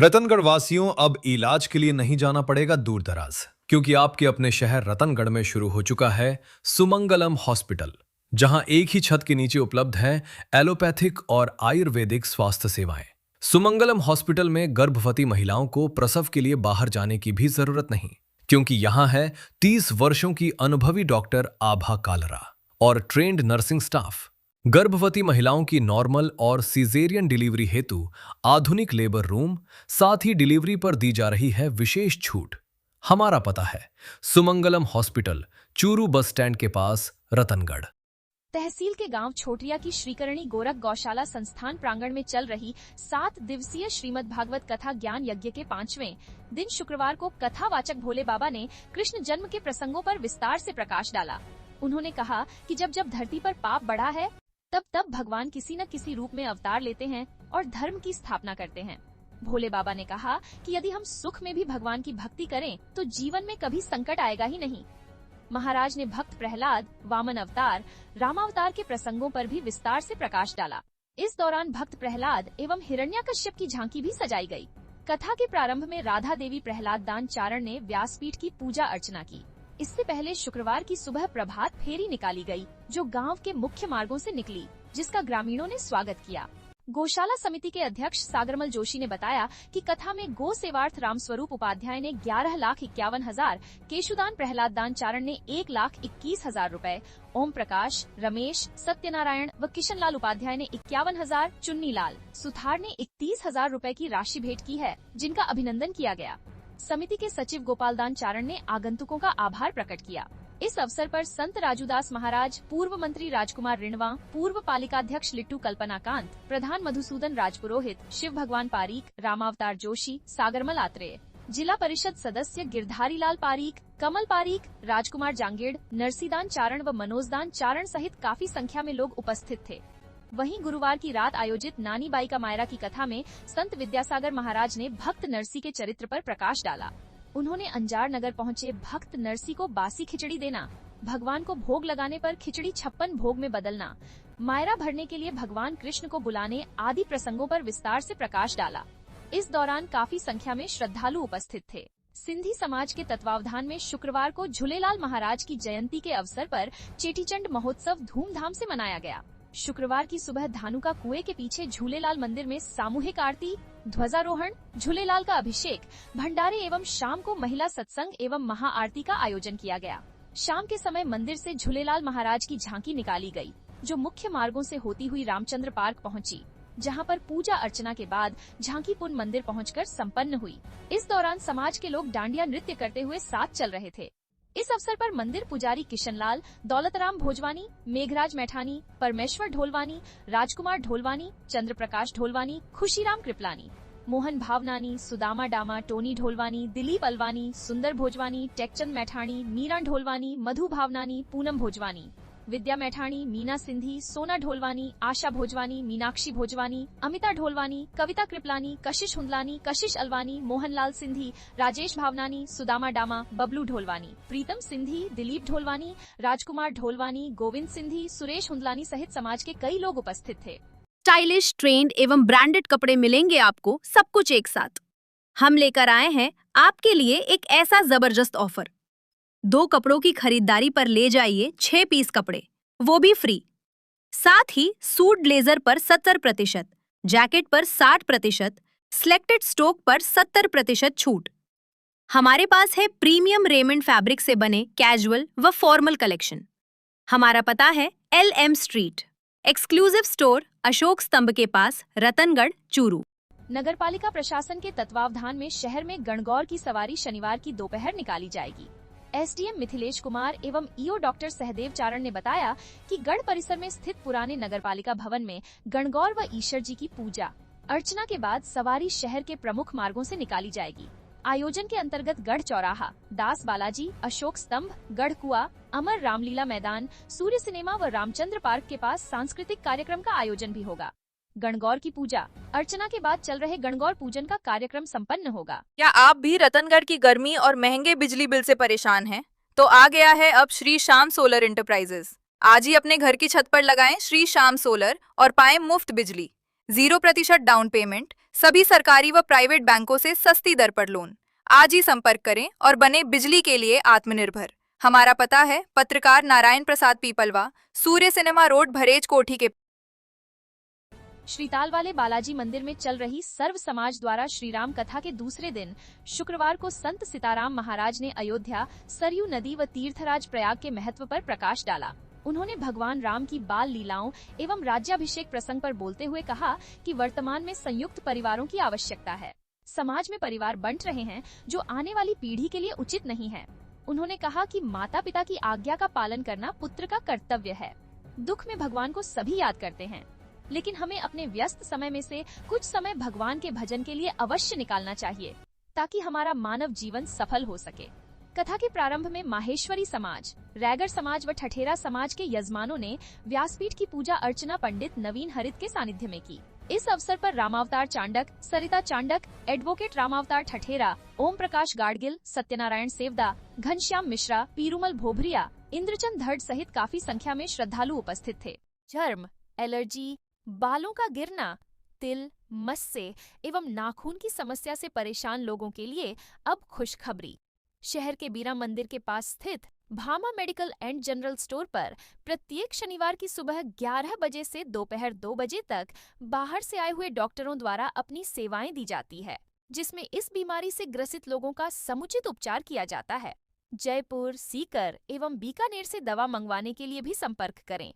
रतनगढ़ वासियों, अब इलाज के लिए नहीं जाना पड़ेगा दूर दराज, क्योंकि आपके अपने शहर रतनगढ़ में शुरू हो चुका है सुमंगलम हॉस्पिटल, जहां एक ही छत के नीचे उपलब्ध हैं एलोपैथिक और आयुर्वेदिक स्वास्थ्य सेवाएं। सुमंगलम हॉस्पिटल में गर्भवती महिलाओं को प्रसव के लिए बाहर जाने की भी जरूरत नहीं, क्योंकि यहां है 30 वर्षों की अनुभवी डॉक्टर आभा कालरा और ट्रेंड नर्सिंग स्टाफ। गर्भवती महिलाओं की नॉर्मल और सीजेरियन डिलीवरी हेतु आधुनिक लेबर रूम, साथ ही डिलीवरी पर दी जा रही है विशेष छूट। हमारा पता है Sumangalam hospital, Churu bus stand के पास, रतनगढ़। तहसील के गांव छोटिया की श्रीकरणी गोरख गौशाला संस्थान प्रांगण में चल रही 7 दिवसीय श्रीमद् भागवत कथा ज्ञान यज्ञ के 5वें दिन शुक्रवार को कथावाचक भोले बाबा ने कृष्ण जन्म के प्रसंगों पर विस्तार से प्रकाश डाला। उन्होंने कहा कि जब जब धरती पर पाप बढ़ा है, तब तब भगवान किसी न किसी रूप में अवतार लेते हैं और धर्म की स्थापना करते हैं। भोले बाबा ने कहा कि यदि हम सुख में भी भगवान की भक्ति करें तो जीवन में कभी संकट आएगा ही नहीं। महाराज ने भक्त प्रहलाद, वामन अवतार, रामावतार के प्रसंगों पर भी विस्तार से प्रकाश डाला। इस दौरान भक्त प्रहलाद एवं हिरण्याकश्यप की झांकी भी सजाई गई। कथा के प्रारंभ में राधा देवी प्रहलाद दान चारण ने व्यासपीठ की पूजा अर्चना की। इससे पहले शुक्रवार की सुबह प्रभात फेरी निकाली गई, जो गांव के मुख्य मार्गों से निकली, जिसका ग्रामीणों ने स्वागत किया। गौशाला समिति के अध्यक्ष सागरमल जोशी ने बताया कि कथा में गो सेवार्थ रामस्वरूप उपाध्याय ने 11,51,000, केशुदान प्रहलाद दान चारण ने 1,21,000 रुपए, ओम प्रकाश, रमेश, सत्यनारायण व किशनलाल उपाध्याय ने 51,000, चुन्नीलाल सुथार ने 31,000 रुपए की राशि भेंट की है, जिनका अभिनंदन किया गया। समिति के सचिव गोपाल दान चारण ने आगंतुकों का आभार प्रकट किया। इस अवसर पर संत राजूदास महाराज, पूर्व मंत्री राजकुमार रिणवा, पूर्व पालिकाध्यक्ष लिट्टू कल्पनाकांत, प्रधान मधुसूदन राजपुरोहित, शिव भगवान पारीक, रामावतार जोशी, सागरमल आत्रेय, जिला परिषद सदस्य गिरधारी लाल पारीक, कमल पारीक, राजकुमार जांगेड़, नरसीदान चारण व मनोजदान चारण सहित काफी संख्या में लोग उपस्थित थे। वहीं गुरुवार की रात आयोजित नानी बाई का मायरा की कथा में संत विद्यासागर महाराज ने भक्त नरसी के चरित्र पर प्रकाश डाला। उन्होंने अंजार नगर पहुंचे भक्त नरसी को बासी खिचड़ी देना, भगवान को भोग लगाने पर खिचड़ी 56 भोग में बदलना, मायरा भरने के लिए भगवान कृष्ण को बुलाने आदि प्रसंगों पर विस्तार से प्रकाश डाला। इस दौरान काफी संख्या में श्रद्धालु उपस्थित थे। सिंधी समाज के तत्वावधान में शुक्रवार को झूलेलाल महाराज की जयंती के अवसर पर चेटीचंड महोत्सव धूमधाम से मनाया गया। शुक्रवार की सुबह धानुका कुएं के पीछे झूलेलाल मंदिर में सामूहिक आरती, ध्वजारोहण, झूलेलाल का अभिषेक, भंडारे एवं शाम को महिला सत्संग एवं महाआरती का आयोजन किया गया। शाम के समय मंदिर से झूलेलाल महाराज की झांकी निकाली गई, जो मुख्य मार्गों से होती हुई रामचंद्र पार्क पहुंची, जहां पर पूजा अर्चना के बाद झांकी पुन मंदिर पहुंचकर संपन्न हुई। इस दौरान समाज के लोग डांडिया नृत्य करते हुए साथ चल रहे थे। इस अवसर पर मंदिर पुजारी किशनलाल, दौलतराम भोजवानी, मेघराज मैठानी, परमेश्वर ढोलवानी, राजकुमार ढोलवानी, चंद्र प्रकाश ढोलवानी, खुशीराम कृपलानी, मोहन भावनानी, सुदामा डामा, टोनी ढोलवानी, दिलीप अलवानी, सुंदर भोजवानी, टेकचंद मैठानी, मीरा ढोलवानी, मधु भावनानी, पूनम भोजवानी, विद्या मैठानी, मीना सिंधी, सोना ढोलवानी, आशा भोजवानी, मीनाक्षी भोजवानी, अमिता ढोलवानी, कविता कृपलानी, कशिश हुंदलानी, कशिश अलवानी, मोहनलाल सिंधी, राजेश भावनानी, सुदामा डामा, बबलू ढोलवानी, प्रीतम सिंधी, दिलीप ढोलवानी, राजकुमार ढोलवानी, गोविंद सिंधी, सुरेश हुंदलानी सहित समाज के कई लोग उपस्थित थे। स्टाइलिश, ट्रेंड एवं ब्रांडेड कपड़े मिलेंगे आपको, सब कुछ एक साथ। हम लेकर आए हैं आपके लिए एक ऐसा जबरदस्त ऑफर। 2 कपड़ों की खरीदारी पर ले जाइए 6 पीस कपड़े, वो भी फ्री। साथ ही सूट ब्लेजर पर 70%, जैकेट पर 60%, सिलेक्टेड स्टॉक पर 70% छूट। हमारे पास है प्रीमियम रेमंड फैब्रिक से बने कैजुअल व फॉर्मल कलेक्शन। हमारा पता है LM street, exclusive store, Ashok स्तंभ के पास, रतनगढ़, चूरू। नगरपालिका प्रशासन के तत्वावधान में शहर में गणगौर की सवारी शनिवार की दोपहर निकाली जाएगी। SDM मिथिलेश कुमार एवं EO डॉक्टर सहदेव चारण ने बताया कि गढ़ परिसर में स्थित पुराने नगरपालिका भवन में गणगौर व ईश्वर जी की पूजा अर्चना के बाद सवारी शहर के प्रमुख मार्गों से निकाली जाएगी। आयोजन के अंतर्गत गढ़ चौराहा, दास बालाजी, अशोक स्तंभ, गढ़ कुआ, अमर रामलीला मैदान, सूर्य सिनेमा व रामचंद्र पार्क के पास सांस्कृतिक कार्यक्रम का आयोजन भी होगा। गणगौर की पूजा अर्चना के बाद चल रहे गणगौर पूजन का कार्यक्रम संपन्न होगा। क्या आप भी रतनगढ़ की गर्मी और महंगे बिजली बिल से परेशान हैं? तो आ गया है अब श्री श्याम सोलर इंटरप्राइजेस। आज ही अपने घर की छत पर लगाएं श्री श्याम सोलर और पाएं मुफ्त बिजली, 0% डाउन पेमेंट, सभी सरकारी व प्राइवेट बैंकों से सस्ती दर पर लोन। आज ही संपर्क करें और बने बिजली के लिए आत्मनिर्भर। हमारा पता है पत्रकार नारायण प्रसाद पीपलवा, सूर्य सिनेमा रोड, भरेज कोठी के। श्रीताल वाले बालाजी मंदिर में चल रही सर्व समाज द्वारा श्रीराम कथा के दूसरे दिन शुक्रवार को संत सीताराम महाराज ने अयोध्या, सरयू नदी व तीर्थराज प्रयाग के महत्व पर प्रकाश डाला। उन्होंने भगवान राम की बाल लीलाओं एवं राज्याभिषेक प्रसंग पर बोलते हुए कहा कि वर्तमान में संयुक्त परिवारों की आवश्यकता है। समाज में परिवार बंट रहे हैं जो आने वाली पीढ़ी के लिए उचित नहीं है। उन्होंने कहा कि माता पिता की आज्ञा का पालन करना पुत्र का कर्तव्य है। दुख में भगवान को सभी याद करते हैं, लेकिन हमें अपने व्यस्त समय में से कुछ समय भगवान के भजन के लिए अवश्य निकालना चाहिए ताकि हमारा मानव जीवन सफल हो सके। कथा के प्रारंभ में माहेश्वरी समाज, रैगर समाज व ठठेरा समाज के यजमानों ने व्यासपीठ की पूजा अर्चना पंडित नवीन हरित के सानिध्य में की। इस अवसर पर रामावतार चांडक, सरिता चांडक, एडवोकेट रामावतार ठठेरा, ओम प्रकाश गाडगिल, सत्यनारायण सेवदा, घनश्याम मिश्रा, पीरूमल भोभरिया, इंद्रचंद धड़ सहित काफी संख्या में श्रद्धालु उपस्थित थे। चर्म, एलर्जी, बालों का गिरना, तिल, मस्से एवं नाखून की समस्या से परेशान लोगों के लिए अब खुशखबरी। शहर के बीरा मंदिर के पास स्थित Bhama medical and general store पर प्रत्येक शनिवार की सुबह 11 बजे से दोपहर 2 बजे तक बाहर से आए हुए डॉक्टरों द्वारा अपनी सेवाएं दी जाती है, जिसमें इस बीमारी से ग्रसित लोगों का समुचित उपचार किया जाता है। जयपुर, सीकर एवं बीकानेर से दवा मंगवाने के लिए भी संपर्क करें।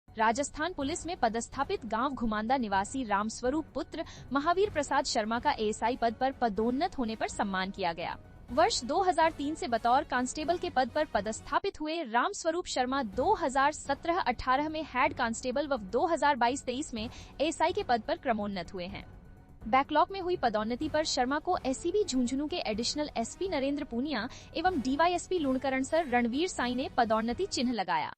राजस्थान पुलिस में पदस्थापित गांव घुमांदा निवासी रामस्वरूप पुत्र महावीर प्रसाद शर्मा का एएसआई पद पर पदोन्नत होने पर सम्मान किया गया। वर्ष 2003 से बतौर कांस्टेबल के पद पर पदस्थापित हुए रामस्वरूप शर्मा 2017-18 में हेड कांस्टेबल व 2022-23 में एएसआई के पद पर क्रमोन्नत हुए हैं। बैकलॉग में हुई पदोन्नति पर शर्मा को एसीबी झुंझुनू के एडिशनल एसपी नरेंद्र पूनिया एवं डीवाईएसपी लूणकरणसर रणवीर साई ने पदोन्नति चिन्ह लगाया।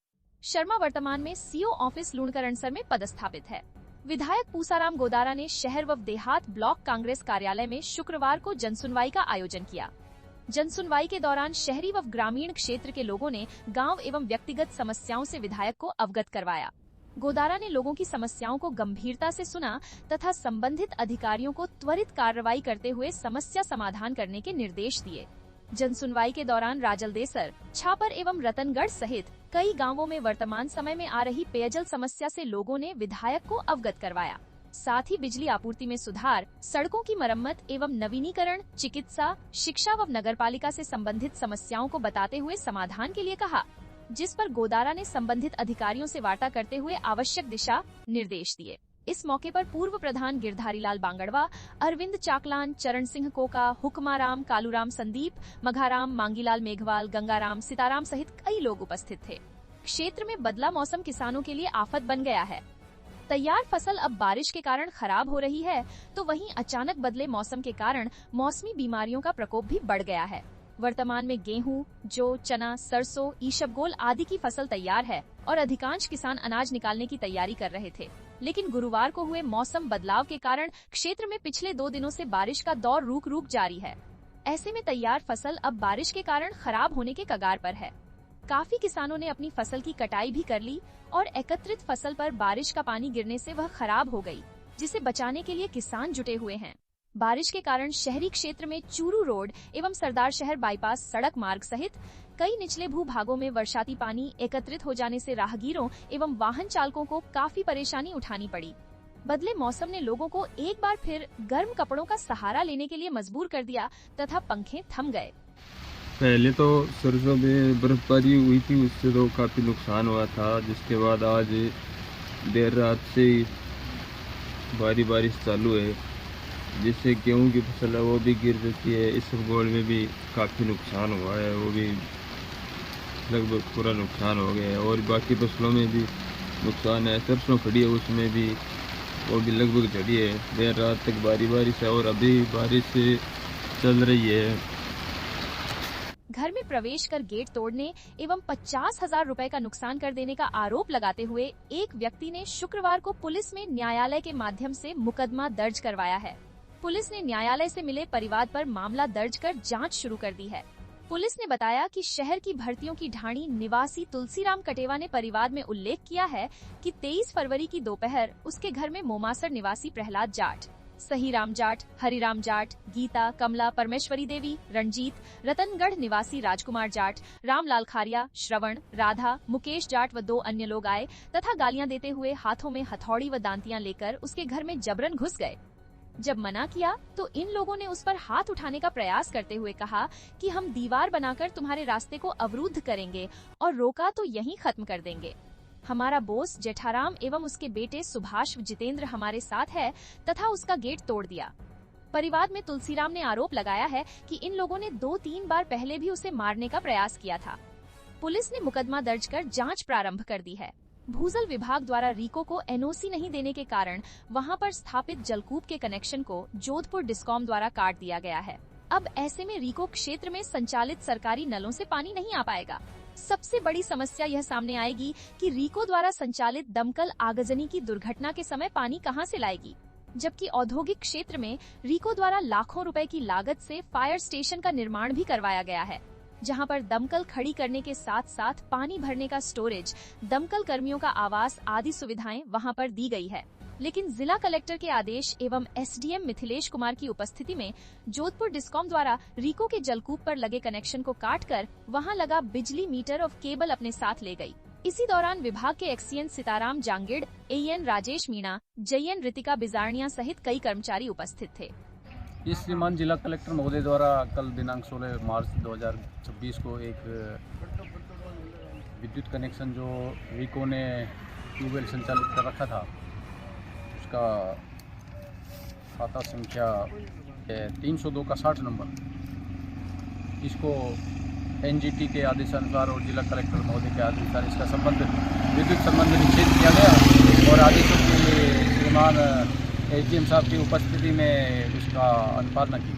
शर्मा वर्तमान में सीओ ऑफिस लूणकरणसर में पदस्थापित है। विधायक पूसाराम गोदारा ने शहर व देहात ब्लॉक कांग्रेस कार्यालय में शुक्रवार को जनसुनवाई का आयोजन किया। जनसुनवाई के दौरान शहरी व ग्रामीण क्षेत्र के लोगों ने गांव एवं व्यक्तिगत समस्याओं से विधायक को अवगत करवाया। गोदारा ने लोगों की समस्याओं को गंभीरता से सुना तथा संबंधित अधिकारियों को त्वरित कार्रवाई करते हुए समस्या समाधान करने के निर्देश दिए। जनसुनवाई के दौरान राजलदेसर, छापर एवं रतनगढ़ सहित कई गांवों में वर्तमान समय में आ रही पेयजल समस्या से लोगों ने विधायक को अवगत करवाया। साथ ही बिजली आपूर्ति में सुधार, सड़कों की मरम्मत एवं नवीनीकरण, चिकित्सा, शिक्षा व नगरपालिका से संबंधित समस्याओं को बताते हुए समाधान के लिए कहा, जिस पर गोदारा ने संबंधित अधिकारियों से वार्ता करते हुए आवश्यक दिशा निर्देश दिए। इस मौके पर पूर्व प्रधान गिरधारी लाल बांगड़वा, अरविंद चाकलान, चरण सिंह कोका, हुक्माराम, कालूराम संदीप, मघाराम, मांगीलाल मेघवाल, गंगाराम, सीताराम सहित कई लोग उपस्थित थे। क्षेत्र में बदला मौसम किसानों के लिए आफत बन गया है। तैयार फसल अब बारिश के कारण खराब हो रही है, तो वहीं अचानक बदले मौसम के कारण मौसमी बीमारियों का प्रकोप भी बढ़ गया है। वर्तमान में गेहूं, जौ, चना, सरसों, ईशबगोल आदि की फसल तैयार है और अधिकांश किसान अनाज निकालने की तैयारी कर रहे थे, लेकिन गुरुवार को हुए मौसम बदलाव के कारण क्षेत्र में पिछले 2 दिनों से बारिश का दौर रुक रुक जारी है। ऐसे में तैयार फसल अब बारिश के कारण खराब होने के कगार पर है। काफी किसानों ने अपनी फसल की कटाई भी कर ली और एकत्रित फसल पर बारिश का पानी गिरने से वह खराब हो गई, जिसे बचाने के लिए किसान जुटे हुए हैं। बारिश के कारण शहरी क्षेत्र में चूरू रोड एवं सरदार शहर बाईपास सड़क मार्ग सहित कई निचले भूभागों में वर्षाती पानी एकत्रित हो जाने से राहगीरों एवं वाहन चालकों को काफी परेशानी उठानी पड़ी। बदले मौसम ने लोगों को एक बार फिर गर्म कपड़ों का सहारा लेने के लिए मजबूर कर दिया तथा पंखे थम गए। पहले तो सरसों में बर्फबारी हुई थी, उससे तो काफ़ी नुकसान हुआ था, जिसके बाद आज देर रात से भारी बारिश चालू है, जिससे गेहूं की फसल है वो भी गिर चुकी है। इसबगोल में भी काफ़ी नुकसान हुआ है, वो भी लगभग पूरा नुकसान हो गया है और बाकी फसलों में भी नुकसान है। सरसों खड़ी है उसमें भी वो भी लगभग झड़ी है। देर रात तक भारी बारिश है और अभी बारिश चल रही है। घर में प्रवेश कर गेट तोड़ने एवं 50,000 रुपए का नुकसान कर देने का आरोप लगाते हुए एक व्यक्ति ने शुक्रवार को पुलिस में न्यायालय के माध्यम से मुकदमा दर्ज करवाया है। पुलिस ने न्यायालय से मिले परिवाद पर मामला दर्ज कर जांच शुरू कर दी है। पुलिस ने बताया कि शहर की भर्तियों की ढाणी निवासी तुलसीराम कटेवा ने परिवाद में उल्लेख किया है कि 23 फरवरी की दोपहर उसके घर में मोमासर निवासी प्रहलाद जाट, सहीराम जाट, हरिराम जाट, गीता, कमला, परमेश्वरी देवी, रणजीत, रतनगढ़ निवासी राजकुमार जाट, रामलाल खारिया, श्रवण, राधा, मुकेश जाट व 2 अन्य लोग आए तथा गालियां देते हुए हाथों में हथौड़ी व दांतियां लेकर उसके घर में जबरन घुस गए। जब मना किया तो इन लोगों ने उस पर हाथ उठाने का प्रयास करते हुए कहा कि हम दीवार बनाकर तुम्हारे रास्ते को अवरुद्ध करेंगे और रोका तो यहीं खत्म कर देंगे। हमारा बोस जेठाराम एवं उसके बेटे सुभाष जितेंद्र हमारे साथ है तथा उसका गेट तोड़ दिया। परिवाद में तुलसीराम ने आरोप लगाया है कि इन लोगों ने 2-3 बार पहले भी उसे मारने का प्रयास किया था। पुलिस ने मुकदमा दर्ज कर जांच प्रारंभ कर दी है। भूजल विभाग द्वारा रीको को एनओसी नहीं देने के कारण वहां पर स्थापित जलकूप के कनेक्शन को जोधपुर डिस्कॉम द्वारा काट दिया गया है। अब ऐसे में रीको क्षेत्र में संचालित सरकारी नलों से पानी नहीं आ पाएगा। सबसे बड़ी समस्या यह सामने आएगी कि रीको द्वारा संचालित दमकल आगजनी की दुर्घटना के समय पानी कहां से लाएगी, जबकि औद्योगिक क्षेत्र में रीको द्वारा लाखों रुपए की लागत से फायर स्टेशन का निर्माण भी करवाया गया है, जहां पर दमकल खड़ी करने के साथ साथ पानी भरने का स्टोरेज, दमकल कर्मियों का आवास आदि सुविधाएं वहां पर दी गई है। लेकिन जिला कलेक्टर के आदेश एवं एसडीएम मिथिलेश कुमार की उपस्थिति में जोधपुर डिस्कॉम द्वारा रीको के जलकूप पर लगे कनेक्शन को काटकर वहां लगा बिजली मीटर और केबल अपने साथ ले गई। इसी दौरान विभाग के XEN Sitaram Jangid, AEN Rajesh Meena, JEN Ritika Bijarnia सहित कई कर्मचारी उपस्थित थे। इस श्रीमान जिला कलेक्टर महोदय द्वारा कल दिनांक 16 मार्च 2026 को एक विद्युत कनेक्शन जो रीको ने ट्यूबवेल संचालित कर रखा था, उसका खाता संख्या 302 का 60 नंबर, इसको एनजीटी के आदेशानुसार और जिला कलेक्टर महोदय के आदेशानुसार इसका संबंध विद्युत संबंध निषेध किया गया और आदेशों के लिए श्रीमान एसडीएम साहब की उपस्थिति में उसका अनुपालना की।